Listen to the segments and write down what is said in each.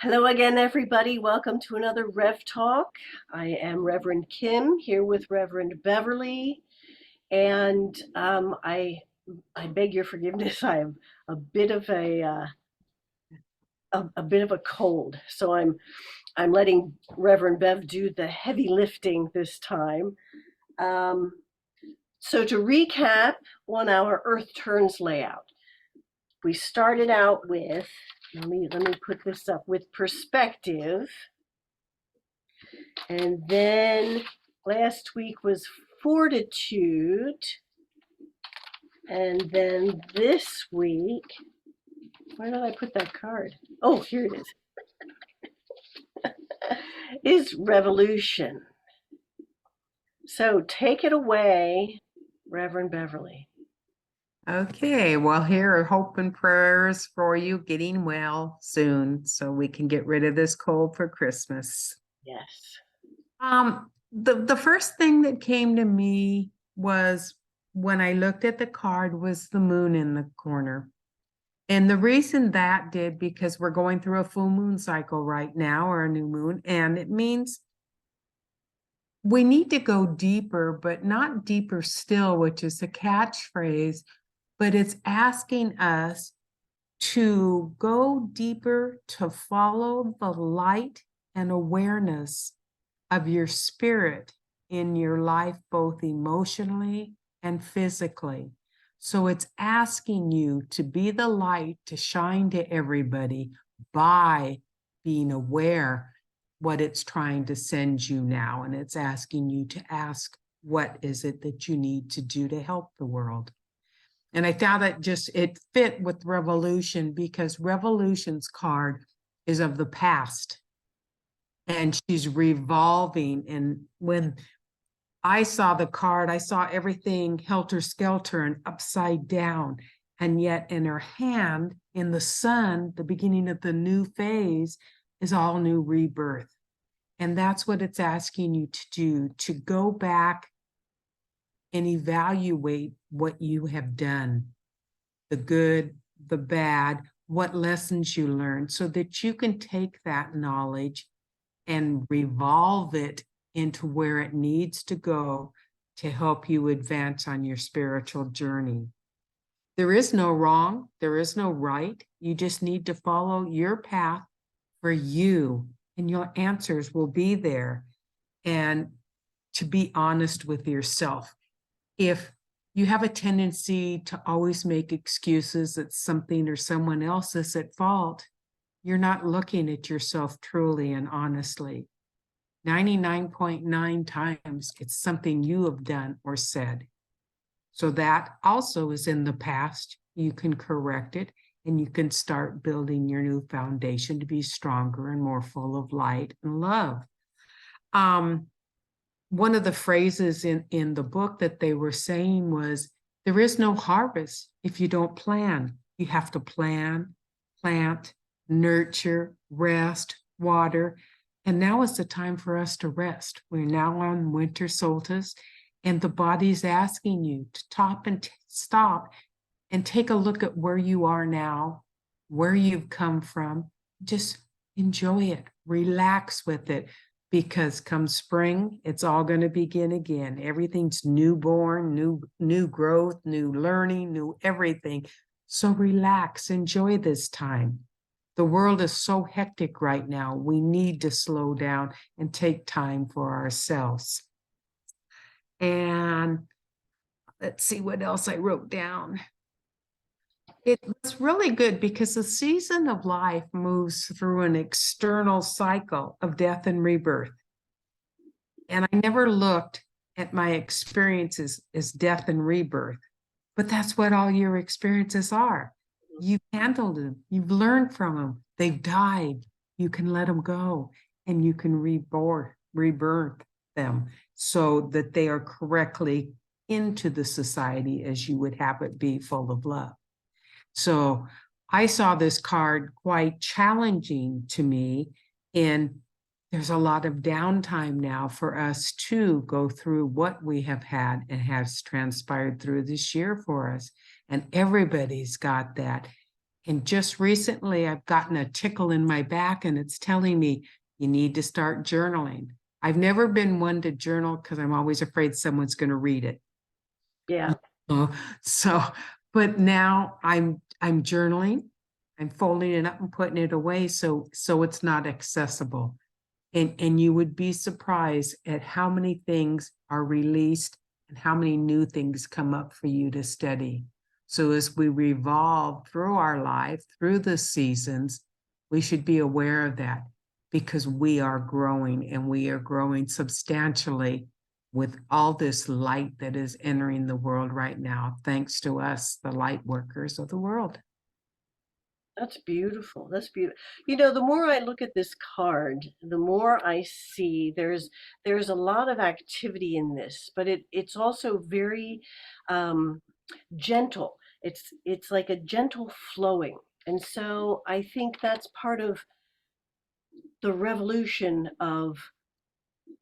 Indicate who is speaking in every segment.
Speaker 1: Hello again, everybody. Welcome to another Rev Talk. I am Reverend Kim here with Reverend Beverly, and I beg your forgiveness. I have a bit of a bit of a cold, so I'm letting Reverend Bev do the heavy lifting this time. Um, so to recap on our Earth Turns layout, we started out with let me put this up with perspective. And then last week was fortitude. And then this week, where did I put that card? Oh, here it is revolution. So take it away, Reverend Beverly.
Speaker 2: Okay, well, here are hope and prayers for you getting well soon so we can get rid of this cold for Christmas.
Speaker 1: Yes.
Speaker 2: The first thing that came to me was when I looked at the card was the moon in the corner. And the reason that did, because we're going through a full moon cycle right now, or a new moon, and it means we need to go deeper, but not deeper still, which is a catchphrase, but it's asking us to go deeper, to follow the light and awareness of your spirit in your life, both emotionally and physically. So it's asking you to be the light to shine to everybody by being aware what it's trying to send you now. And it's asking you to ask, what is it that you need to do to help the world? And I found it fit with revolution, because revolution's card is of the past and she's revolving. And when I saw the card, I saw everything helter-skelter and upside down. And yet in her hand, in the sun, the beginning of the new phase is all new rebirth. And that's what it's asking you to do, to go back and evaluate what you have done, the good, the bad, what lessons you learned, so that you can take that knowledge and revolve it into where it needs to go to help you advance on your spiritual journey. There is no wrong, there is no right. You just need to follow your path for you, and your answers will be there. And to be honest with yourself. If you have a tendency to always make excuses that something or someone else is at fault, you're not looking at yourself truly and honestly. 99.9 times it's something you have done or said. So that also is in the past. You can correct it, and you can start building your new foundation to be stronger and more full of light and love. One of the phrases in the book that they were saying was, there is no harvest if you don't plan. You have to plan, plant, nurture, rest, water. And now is the time for us to rest. We're now on winter solstice, and the body's asking you to stop and take a look at where you are now, where you've come from. Just enjoy it, relax with it, because come spring, it's all going to begin again. Everything's newborn, new growth, new learning, new everything. So relax, enjoy this time. The world is so hectic right now. We need to slow down and take time for ourselves. And let's see what else I wrote down. It was really good because the season of life moves through an external cycle of death and rebirth. And I never looked at my experiences as death and rebirth, but that's what all your experiences are. You've handled them, you've learned from them, they've died, you can let them go, and you can rebirth them so that they are correctly into the society as you would have it be, full of love. So I saw this card quite challenging to me, and there's a lot of downtime now for us to go through what we have had and has transpired through this year for us. And everybody's got that. And just recently, I've gotten a tickle in my back and it's telling me you need to start journaling. I've never been one to journal because I'm always afraid someone's going to read it.
Speaker 1: Yeah.
Speaker 2: So, but now I'm journaling, I'm folding it up and putting it away so it's not accessible. And you would be surprised at how many things are released and how many new things come up for you to study. So as we revolve through our life, through the seasons, we should be aware of that because we are growing and we are growing substantially with all this light that is entering the world right now, thanks to us, the light workers of the world.
Speaker 1: That's beautiful. That's beautiful. You know, the more I look at this card, the more I see there's a lot of activity in this, but it's also very gentle. It's like a gentle flowing. And so I think that's part of the revolution of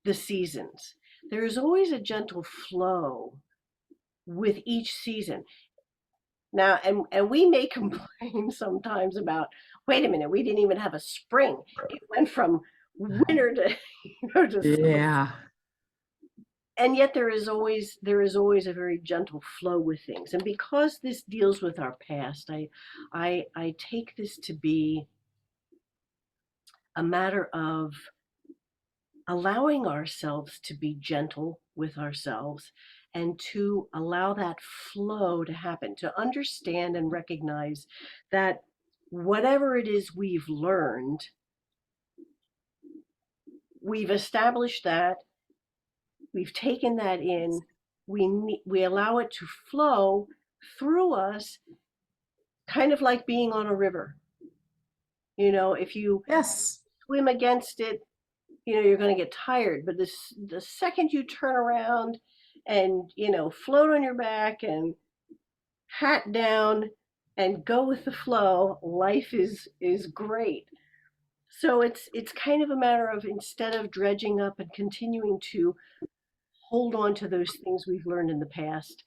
Speaker 1: the seasons. There is always a gentle flow with each season. Now, and we may complain sometimes about, wait a minute, we didn't even have a spring. It went from winter to, to summer.
Speaker 2: Yeah.
Speaker 1: And yet there is always a very gentle flow with things. And because this deals with our past, I take this to be a matter of allowing ourselves to be gentle with ourselves and to allow that flow to happen, to understand and recognize that whatever it is we've learned, we've established that, we've taken that in, we allow it to flow through us, kind of like being on a river. You know, if you
Speaker 2: Yes.
Speaker 1: swim against it, you know, you're going to get tired. But the second you turn around and, you know, float on your back and hat down and go with the flow, life is great. So it's kind of a matter of, instead of dredging up and continuing to hold on to those things we've learned in the past,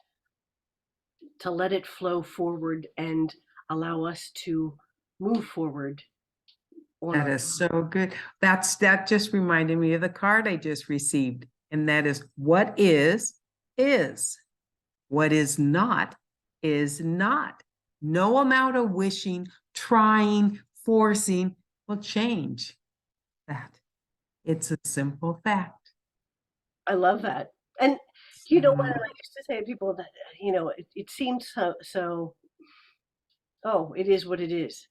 Speaker 1: to let it flow forward and allow us to move forward on
Speaker 2: That
Speaker 1: our.
Speaker 2: is so good. That just reminded me of the card I just received. And that is what is. What is not is not. No amount of wishing, trying, forcing will change that. It's a simple fact.
Speaker 1: I love that. And you know what?
Speaker 2: So,
Speaker 1: And I used to say to people that, you know, it seems so, oh, it is what it is.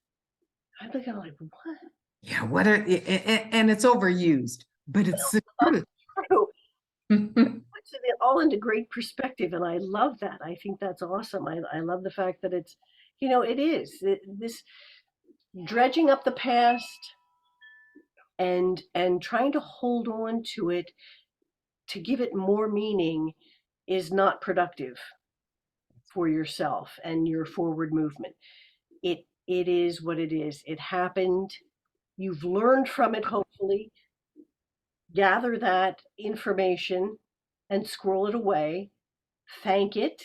Speaker 1: I look at it like, what?
Speaker 2: yeah, and it's overused, but it's the truth.
Speaker 1: True. Puts it all into great perspective, and I love that. I think that's awesome. I love the fact that it's, you know, it is this dredging up the past and trying to hold on to it to give it more meaning is not productive for yourself and your forward movement. It is what it is. It happened. You've learned from it, hopefully. Gather that information and scroll it away, thank it,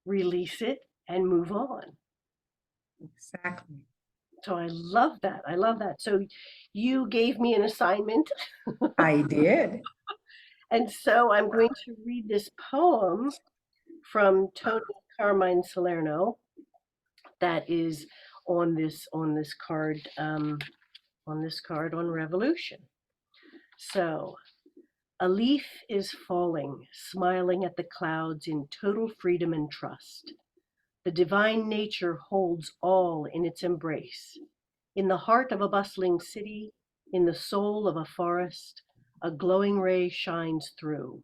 Speaker 1: release it, and move on.
Speaker 2: Exactly.
Speaker 1: So I love that. I love that. So you gave me an assignment,
Speaker 2: I did.
Speaker 1: and so I'm going to read this poem from Tony Carmine Salerno that is on this card, on revolution. So, a leaf is falling, smiling at the clouds in total freedom and trust. The divine nature holds all in its embrace. In the heart of a bustling city, in the soul of a forest, a glowing ray shines through.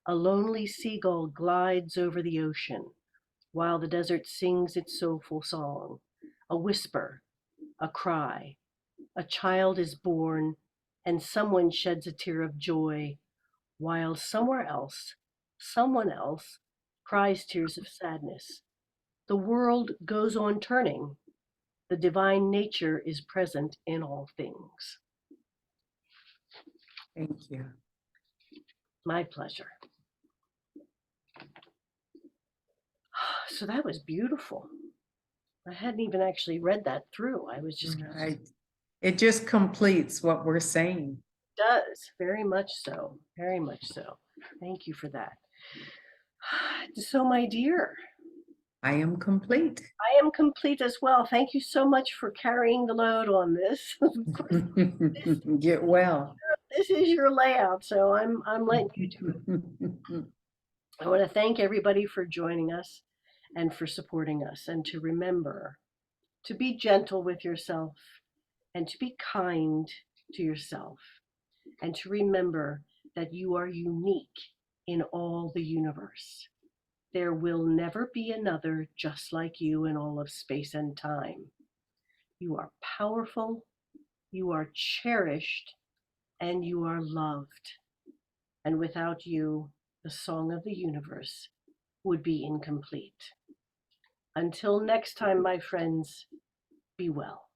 Speaker 1: A lonely seagull glides over the ocean, while the desert sings its soulful song. A whisper, a cry, a child is born, and someone sheds a tear of joy, while somewhere else, someone else cries tears of sadness. The world goes on turning. The divine nature is present in all things.
Speaker 2: Thank you.
Speaker 1: My pleasure. So that was beautiful. I hadn't even actually read that through. I was just
Speaker 2: It just completes what we're saying.
Speaker 1: does very much so, very much so. Thank you for that. So, my dear,
Speaker 2: I am complete.
Speaker 1: I am complete as well. Thank you so much for carrying the load on this. Of course,
Speaker 2: Get well.
Speaker 1: this is your layout, so I'm letting you do it. I want to thank everybody for joining us and for supporting us, and to remember to be gentle with yourself and to be kind to yourself, and to remember that you are unique in all the universe. There will never be another just like you in all of space and time. You are powerful, you are cherished, and you are loved. And without you, the song of the universe would be incomplete. Until next time, my friends, be well.